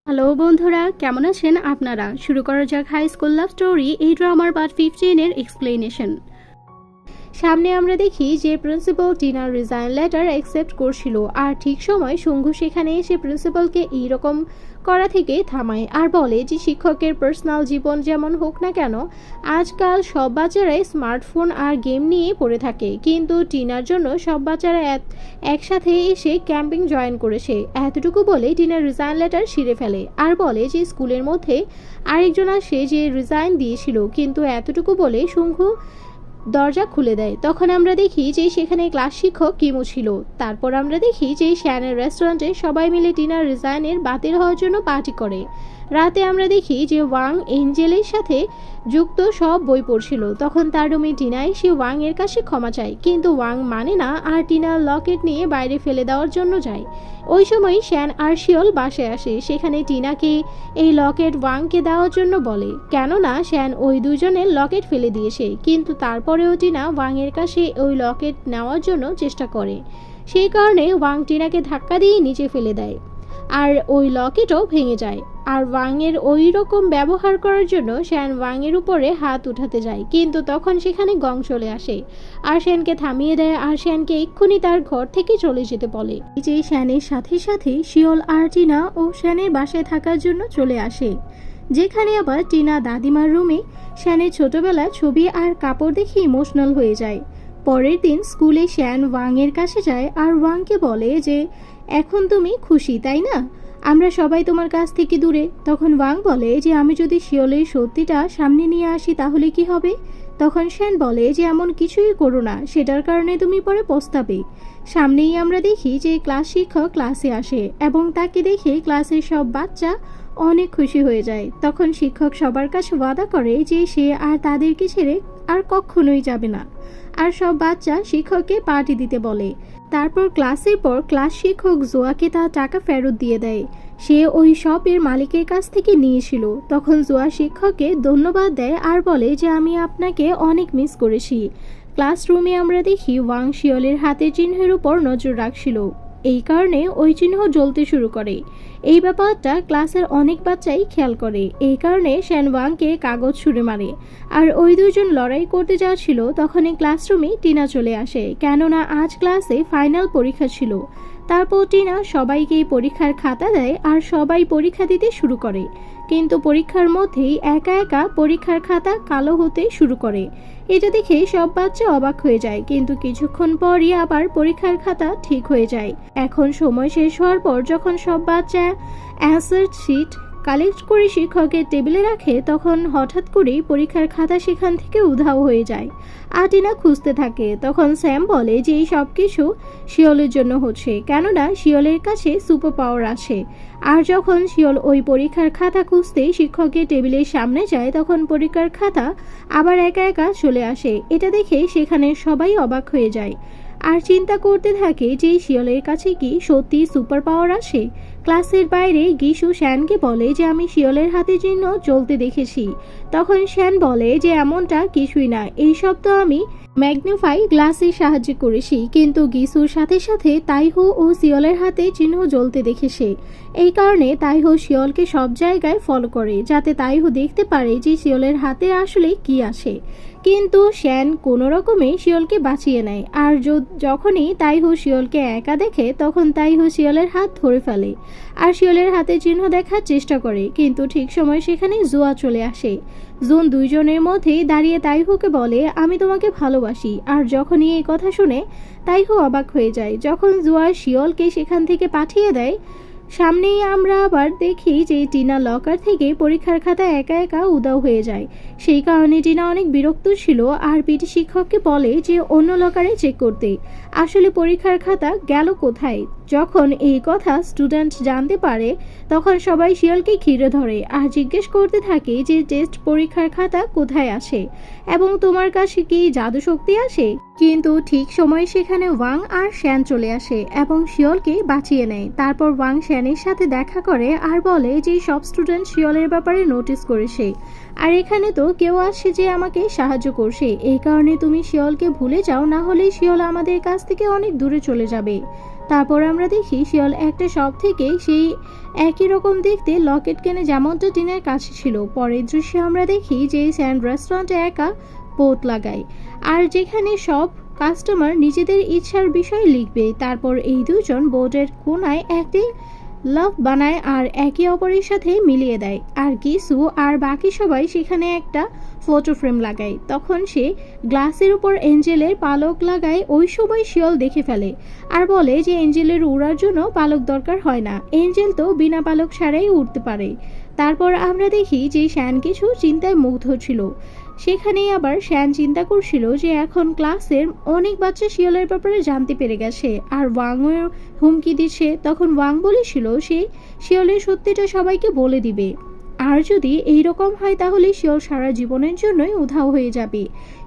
Hello বন্ধুরা, কেমন আছেন আপনারা? শুরু করা যাক হাই স্কুল লাভ স্টোরি এই ড্রামার পার্ট 15 এর এক্সপ্লেনেশন। সামনে আমরা দেখি যে প্রিন্সিপাল টিনার রিজাইন লেটার অ্যাকসেপ্ট করছিল, আর ঠিক সময় শঙ্কু সেখানে এসে প্রিন্সিপালকে এইরকম করা থেকে থামায় আর বলে যে শিক্ষকের পার্সোনাল জীবন যেমন হোক না কেন, আজকাল সব বাচ্চারাই স্মার্টফোন আর গেম নিয়ে পড়ে থাকে, কিন্তু টিনার জন্য সব বাচ্চারা একসাথে এসে ক্যাম্পিং জয়েন করেছে। এতটুকু বলে টিনার রিজাইন লেটার ছিঁড়ে ফেলে আর বলে যে স্কুলের মধ্যে আরেকজন আসে যে রিজাইন দিয়েছিল, কিন্তু এতটুকু বলে শঙ্কু দরজা খুলে দেয়। তখন আমরা দেখি যে সেখানে ক্লাস শিক্ষক কিমু ছিল। তারপর আমরা দেখি যে শ্যানের রেস্টুরেন্টে সবাই মিলে টিনার রিজাইনের বাতিল হওয়ার জন্য পার্টি করে। রাতে আমরা দেখি যে ওয়াং এঞ্জেলের সাথে যুক্ত সব বই পড়ছিল। তখন তার রুমে টিনা এসে ওয়াং এর কাছে ক্ষমা চায়, কিন্তু ওয়াং মানে না আর টিনার লকেট নিয়ে বাইরে ফেলে দেওয়ার জন্য যায়। ওই সময় শ্যান আর শিওল বাসায় আসে। সেখানে টিনাকে এই লকেট ওয়াংকে দেওয়ার জন্য বলে, কেননা শ্যান ওই দুজনের লকেট ফেলে দিয়েছে, কিন্তু তারপরেও টিনা ওয়াং এর কাছে ওই লকেট নেওয়ার জন্য চেষ্টা করে। সেই কারণে ওয়াং টিনাকে ধাক্কা দিয়ে নিচে ফেলে দেয় আর ওই লকেটও ভেঙে যায়। আর ওয়াংয়ের ওই রকম ব্যবহার করার জন্য শ্যান ওয়াংয়ের উপরে হাত উঠাতে যায়, কিন্তু তখন সেখানে গং চলে আসে আর শ্যানকে থামিয়ে দেয় আর শ্যানকে এক্ষুনি তার ঘর থেকে চলে যেতে বলে। যে শ্যানের সাথে সাথে শিওল আর টিনা ও শ্যানের বাসায় থাকার জন্য চলে আসে, যেখানে আবার টিনা দাদিমার রুমে শ্যানের ছোটবেলার ছবি আর কাপড় দেখে ইমোশনাল হয়ে যায়। পরের দিন স্কুলে শ্যান ওয়াংয়ের কাছে যায় আর ওয়াংকে বলে যে এখন তুমি খুশি তাই না, আমরা সবাই তোমার কাছ থেকে দূরে। তখন ওয়াং বলে যে আমি যদি শিওলের সত্যিটা সামনে নিয়ে আসি তাহলে কি হবে। তখন শ্যান বলে যে এমন কিছুই করো না, সেটার কারণে তুমি পরে পস্তাবে। সামনেই আমরা দেখি যে ক্লাস শিক্ষক ক্লাসে আসে এবং তাকে দেখে ক্লাসের সব বাচ্চা অনেক খুশি হয়ে যায়। তখন শিক্ষক সবার কাছে ওয়াদা করে যে সে আর তাদেরকে ছেড়ে আর কখনোই যাবে না, আর সব বাচ্চা শিক্ষককে পার্টি দিতে বলে। তারপর ক্লাসের পর ক্লাস শিক্ষক জোয়াকে তার টাকা ফেরত দিয়ে দেয়, সে ওই শপের মালিকের কাছ থেকে নিয়েছিল। তখন জোয়া শিক্ষককে ধন্যবাদ দেয় আর বলে যে আমি আপনাকে অনেক মিস করেছি। ক্লাসরুমে আমরা দেখি ওয়াং শিওলের হাতের চিহ্নের উপর নজর রাখছিল, এই কারণে ওই চিহ্ন জ্বলতে শুরু করে। এই ব্যাপারটা ক্লাসের অনেক বাচ্চাই খেয়াল করে, এই কারণে শ্যান ওয়াংকে কাগজ ছুঁড়ে মারে। আর ওই দুজন লড়াই করতে যাচ্ছিল, তখনই ক্লাসরুমে টিনা চলে আসে, কেননা আজ ক্লাসে ফাইনাল পরীক্ষা ছিল। তারপর টিনা সবাইকে পরীক্ষার খাতা দেয় আর সবাই পরীক্ষা দিতে শুরু করে, কিন্তু পরীক্ষার মধ্যেই একা একা পরীক্ষার খাতা কালো হতে শুরু করে। এটা দেখে সব বাচ্চা অবাক হয়ে যায়, কিন্তু কিছুক্ষণ পরই আবার পরীক্ষার খাতা ঠিক হয়ে যায়। এখন সময় শেষ হওয়ার পর যখন সব বাচ্চা অ্যান্সার শিট কালেক্ট করে শিক্ষকের টেবিলে রাখে, তখন হঠাৎ করেই পরীক্ষার খাতা সেখান থেকে উধাও হয়ে যায় আর টিনা খুঁজতে থাকে। তখন স্যাম বলে যে এই সব কিছু শিওলের জন্য হচ্ছে, কেননা শিওলের কাছে সুপার পাওয়ার আছে। আর যখন শিওল ওই পরীক্ষার খাতা খুঁজতে শিক্ষকের টেবিলের সামনে যায়, তখন পরীক্ষার খাতা আবার একা একা চলে আসে। এটা দেখে সেখানে সবাই অবাক হয়ে যায় আর চিন্তা করতে থাকে যে শিওলের কাছে কি সত্যি সুপার পাওয়ার আছে। ক্লাসের বাইরে গিশু শ্যানকে বলে যে আমি শিওলের হাতে চিহ্ন জ্বলতে দেখেছি। তখন শ্যান বলে যে এমনটা কিছুই না, এইসব তো আমি ম্যাগনিফাই গ্লাসের সাহায্যে করেছি, কিন্তু গিসুর সাথে সাথে তাইহো ও শিওলের হাতে চিহ্ন জ্বলতে দেখেছে। এই কারণে তাইহো শিওলকে সব জায়গায় ফলো করে, যাতে তাইহো দেখতে পারে যে শিওলের হাতে আসলে কি আছে। কিন্তু শ্যান কোনো রকমে শিওলকে বাঁচিয়ে নেয়, আর যখনই তাইহো শিওলকে একা দেখে তখন তাইহো শিওলের হাত ধরে ফেলে আর শিওলের হাতে চিহ্ন দেখার চেষ্টা করে, কিন্তু ঠিক সময় সেখানে জুয়া চলে আসে। জুন দুইজনের মধ্যে দাঁড়িয়ে তাইহোকে বলে আমি তোমাকে ভালোবাসি, আর যখনই এই কথা শুনে তাইহো অবাক হয়ে যায়। যখন জুয়া শিওলকে সেখান থেকে পাঠিয়ে দেয়, সামনেই আমরা আবার দেখি যে টিনা লকার থেকে পরীক্ষার খাতা একা একা উধাও হয়ে যায়। সেই কারণে টিনা অনেক বিরক্ত ছিল আর পিটি শিক্ষককে বলে যে অন্য লকারে চেক করতে, আসলে পরীক্ষার খাতা গেল কোথায়। যখন এই কথা স্টুডেন্ট জানতে পারে, তখন সবাই শিয়ালকে ঘিরে ধরে আর জিজ্ঞেস করতে থাকে যে টেস্ট পরীক্ষার খাতা কোথায় আছে এবং তোমার কাছে কি জাদু শক্তি আসে। কিন্তু ঠিক সময় সেখানে ওয়াং আর শ্যান চলে আসে এবং শিওলকে বাঁচিয়ে নেয়। তারপর ওয়াং শ্যানের সাথে দেখা করে আর বলে যে সব স্টুডেন্ট শিওলের ব্যাপারে নোটিস করেছে, আর এখানে তো কেউ আসছে যে আমাকে সাহায্য করছে, এই কারণে তুমি শিওলকে ভুলে যাও, না হলে শিওল আমাদের কাছ থেকে অনেক দূরে চলে যাবে। তারপর আমরা দেখি শিয়াল একটা শপ থেকে সেই একই রকম দেখতে লকেট কেনে, যেমনটা টিনার কাছে ছিল। পরের দৃশ্যে আমরা দেখি যে স্যান রেস্টুরেন্টে একা বোর্ড লাগায়, আর যেখানে সব কাস্টমার নিজেদের ইচ্ছার বিষয় লিখবে। তারপর এই দুজন বোর্ডের কোনায় একটি লাভ বানায় আর একে অপরের সাথে মিলিয়ে দেয়। আর গিসু আর বাকি সবাই সেখানে একটা ফটো ফ্রেম লাগায়। তখন সে গ্লাসের উপর এঞ্জেলের পালক লাগায়। ওই সময় শিয়াল দেখে ফেলে আর বলে যে এঞ্জেলের উড়ার জন্য পালক দরকার হয় না, এঞ্জেল তো বিনা পালক ছাড়াই উড়তে পারে। তারপর আমরা দেখি যে শ্যান কিছু চিন্তায় মুগ্ধ ছিল। সেখানেই আবার শ্যান চিন্তা করছিল যে এখন ক্লাসের অনেক বাচ্চা শিয়ালের ব্যাপারে জানতে পেরে গেছে আর ওয়াংও হুমকি দিচ্ছে। তখন ওয়াং বলেছিল সে শিয়ালের সত্যিটা সবাইকে বলে দিবে, আর যদি এই রকম হয় তাহলে শিয়াল সারা জীবনের জন্যই উধাও হয়ে যাবে।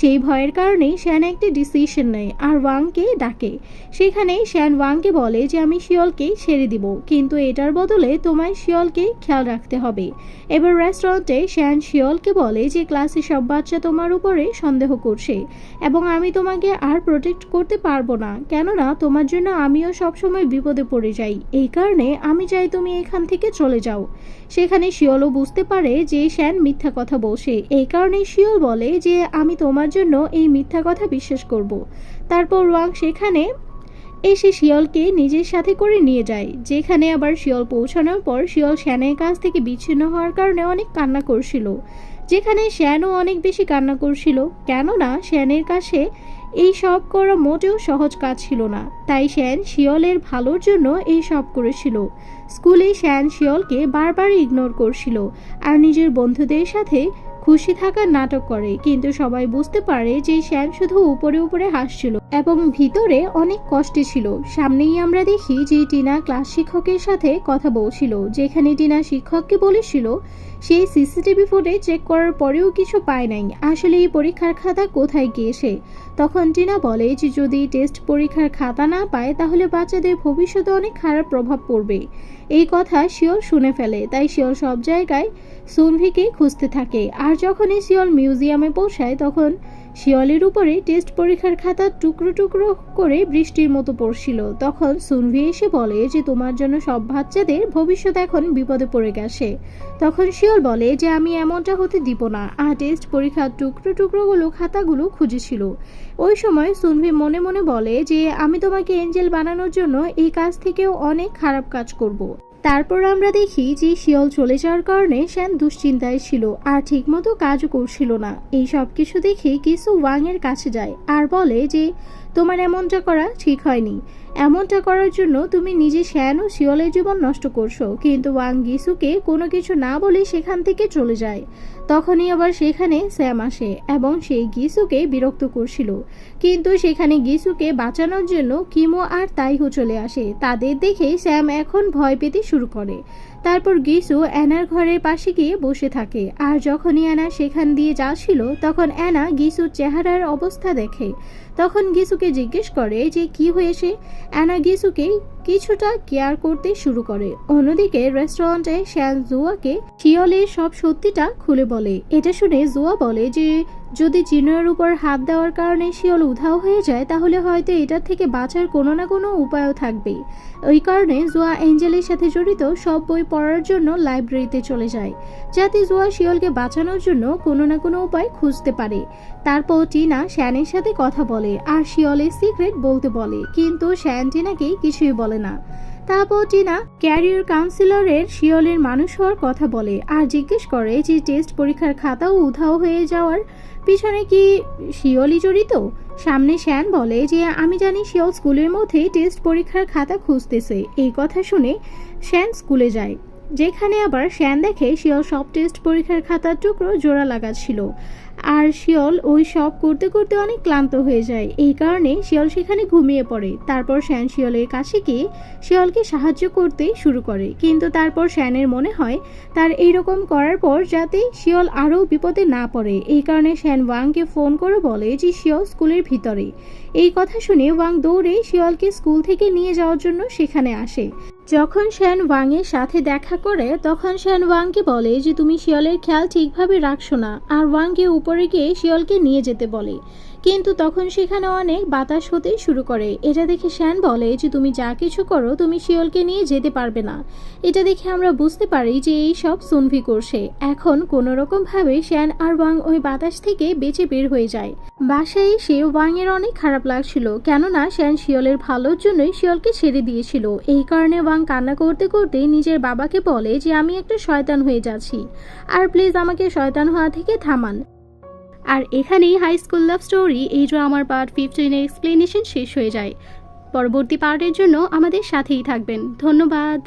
সেই ভয়ের কারণেই শ্যান একটি ডিসিশন নেয় আর ওয়াংকে ডাকে। সেখানে শ্যান ওয়াংকে বলে যে আমি শিয়ালকে ছেড়ে দিব, কিন্তু এটার বদলে তোমায় শিয়ালকে খেয়াল রাখতে হবে। এবার রেস্টুরেন্টে শ্যান শিয়ালকে বলে যে ক্লাসে সব বাচ্চা তোমার উপরে সন্দেহ করছে এবং আমি তোমাকে আর প্রোটেক্ট করতে পারবো না, কেননা তোমার জন্য আমিও সবসময় বিপদে পড়ে যাই। এই কারণে আমি চাই তুমি এখান থেকে চলে যাও। সেখানে শিয়ালও বুঝতে পারে যে শ্যান মিথ্যা কথা বলছে। এই কারণে শিয়াল বলে যে আমি তোমার জন্য এই মিথ্যা কথা বিশ্বাস করব। তারপর ওয়াং সেখানে এসে শিয়ালকে নিজের সাথে করে নিয়ে যায়। যেখানে আবার শিয়াল পৌঁছানোর পর শিয়াল শ্যানের কাছ থেকে বিচ্ছিন্ন হওয়ার কারণে অনেক কান্না করছিল। যেখানে শ্যানও অনেক বেশি কান্না করছিল, কেননা শ্যানের কাছে এই সব করা মোটেও সহজ কাজ ছিল না। তাই শ্যান শিয়ালের ভালোর জন্য এই সব করেছিল। স্কুলে শ্যান শিয়ালকে বারবার ইগনোর করছিল আর নিজের বন্ধুদের সাথে খুশি থাকার নাটক করে, কিন্তু সবাই বুঝতে পারে যে শ্যান শুধু উপরে উপরে হাসছিল এবং ভিতরে অনেক কষ্টে ছিল। সামনেই আমরা দেখি যে টিনা ক্লাস শিক্ষকের সাথে কথা বলছিল, যেখানে টিনা শিক্ষককে বলেছিল সেই সিসিটিভি ফুটেজ চেক করার পরেও কিছু পায় নাই, আসলে এই পরীক্ষার খাতা কোথায় গিয়েছে। তখন টিনা বলে যে যদি টেস্ট পরীক্ষার খাতা না পায় তাহলে বাচ্চাদের ভবিষ্যতে অনেক খারাপ প্রভাব পড়বে। এই কথা শিয়াল শুনে ফেলে, তাই শিয়াল সব জায়গায় সুনভিকে খুঁজতে থাকে। আর যখনই শিয়াল মিউজিয়ামে পৌঁছায় তখন শিয়ালের উপরে টেস্ট পরীক্ষার খাতা টুকরো টুকরো করে বৃষ্টির মতো পড়ছিল। তখন সুনভি এসে বলে যে তোমার জন্য সব বাচ্চাদের ভবিষ্যৎ এখন বিপদে পড়ে গেছে। তখন শিয়াল বলে যে আমি এমনটা হতে দিব না, আর টেস্ট পরীক্ষার টুকরো টুকরোগুলো খাতাগুলো খুঁজেছিল। ওই সময় সুনভি মনে মনে বলে যে আমি তোমাকে এঞ্জেল বানানোর জন্য এই কাজ থেকেও অনেক খারাপ কাজ করব। তারপর আমরা দেখি যে শিয়াল চলে যাওয়ার কারণে শ্যান দুশ্চিন্তায় ছিল আর ঠিকমতো কাজও করছিল না। এই সব কিছু দেখে কিছু ওয়াং এর কাছে যায় আর বলে যে তোমার এমনটা করা ঠিক হয়নি, এমনটা করার জন্য তুমি নিজে শ্যান ও শিয়ালের জীবন নষ্ট করছো। কিন্তু ওয়াং গিসুকে কোনো কিছু না বলে সেখান থেকে চলে যায়। তখনই আবার সেখানে স্যাম আসে এবং সেই গিসুকে বিরক্ত করছিল, কিন্তু সেখানে গিসুকে বাঁচানোর জন্য কিমো আর তাইহো চলে আসে। তাদের দেখে স্যাম এখন ভয় পেতে শুরু করে। তারপর গিসু অ্যানার ঘরের পাশে গিয়ে বসে থাকে, আর যখনই অ্যানা সেখান দিয়ে যাচ্ছিল তখন অ্যানা গিসুর চেহারার অবস্থা দেখে। তখন গিসুকে জিজ্ঞেস করে যে কি হয়েছে। অ্যানা গিসুকে কিছুটা কেয়ার করতে শুরু করে। অন্যদিকে রেস্টুরেন্টে শ্যান জুয়াকে শিয়ালের সব সত্যিটা খুলে বলে। এটা শুনে জুয়া বলে যে যদি জিনোর উপর হাত দেওয়ার কারণে শিয়াল উধাও হয়ে যায় তাহলে হয়তো এটার থেকে বাঁচার কোনো না কোনো উপায়ও থাকবে। ওই কারণে জুয়া এঞ্জেলের সাথে জড়িত সব বই পড়ার জন্য লাইব্রেরিতে চলে যায়, যাতে জুয়া শিয়ালকে বাঁচানোর জন্য কোনো না কোনো উপায় খুঁজতে পারে। তারপর টিনা শ্যানের সাথে কথা বলে আর শিয়ালের সিক্রেট বলতে বলে, কিন্তু শ্যান টিনাকে কিছুই বলে না। তারপর টিনা ক্যারিয়ার কাউন্সিলরের শিয়ালের মানুষ হওয়ার কথা বলে আর জিজ্ঞেস করে যে টেস্ট পরীক্ষার খাতাও উধাও হয়ে যাওয়ার পিছনে কি শিয়ালই জড়িত। সামনে শ্যান বলে যে আমি জানি শিয়াল স্কুলের মধ্যে টেস্ট পরীক্ষার খাতা খুঁজতেছে। এই কথা শুনে শ্যান স্কুলে যায়, যেখানে আবার শ্যান দেখে শিয়াল সব টেস্ট পরীক্ষার খাতার টুকরো জোড়া লাগাচ্ছিল। আর শিয়াল ওই সব করতে করতে অনেক ক্লান্ত হয়ে যায়। এই কারণে শিয়াল সেখানে ঘুমিয়ে পড়ে। তারপর শ্যান শিয়ালের কাছে গিয়ে শিয়ালকে সাহায্য করতে শুরু করে, কিন্তু তারপর শ্যানের মনে হয় তার এইরকম করার পর যাতে শিয়াল আরও বিপদে না পড়ে। এই কারণে শ্যান ওয়াংকে ফোন করে বলে যে শিয়াল স্কুলের ভিতরে। এই কথা শুনে ওয়াং দৌড়ে শিয়ালকে স্কুল থেকে নিয়ে যাওয়ার জন্য সেখানে আসে। যখন শ্যান ওয়াংয়ের সাথে দেখা করে তখন শ্যান ওয়াংকে বলে যে তুমি শিয়ালের খেয়াল ঠিকভাবে রাখছো না, আর ওয়াংকে উপরে গিয়ে শিয়ালকে নিয়ে যেতে বলে। কিন্তু তখন সেখানে অনেক বাতাস হতে শুরু করে। এটা দেখে শ্যান বলে যে তুমি যা কিছু করো তুমি শিওলকে নিয়ে যেতে পারবে না। এটা দেখে আমরা বুঝতে পারি যে এই সব সুনভি করছে। এখন কোনো রকম ভাবে শ্যান আর ওয়াং ওই বাতাস থেকে বেঁচে বের হয়ে যায়। বাসায় এসে ওয়াং এর অনেক খারাপ লাগছিল, কেননা শ্যান শিওলের ভালোর জন্যই শিওলকে ছেড়ে দিয়েছিল। এই কারণে ওয়াং কান্না করতে করতে নিজের বাবাকে বলে যে আমি একটা শয়তান হয়ে যাচ্ছি, আর প্লিজ আমাকে শয়তান হওয়া থেকে থামান। আর এখানেই হাই স্কুল লাভ স্টোরি এই ড্রামার পার্ট 15 এর এক্সপ্লেনেশন শেষ হয়ে যায়। পরবর্তী পার্টের জন্য আমাদের সাথেই থাকবেন। ধন্যবাদ।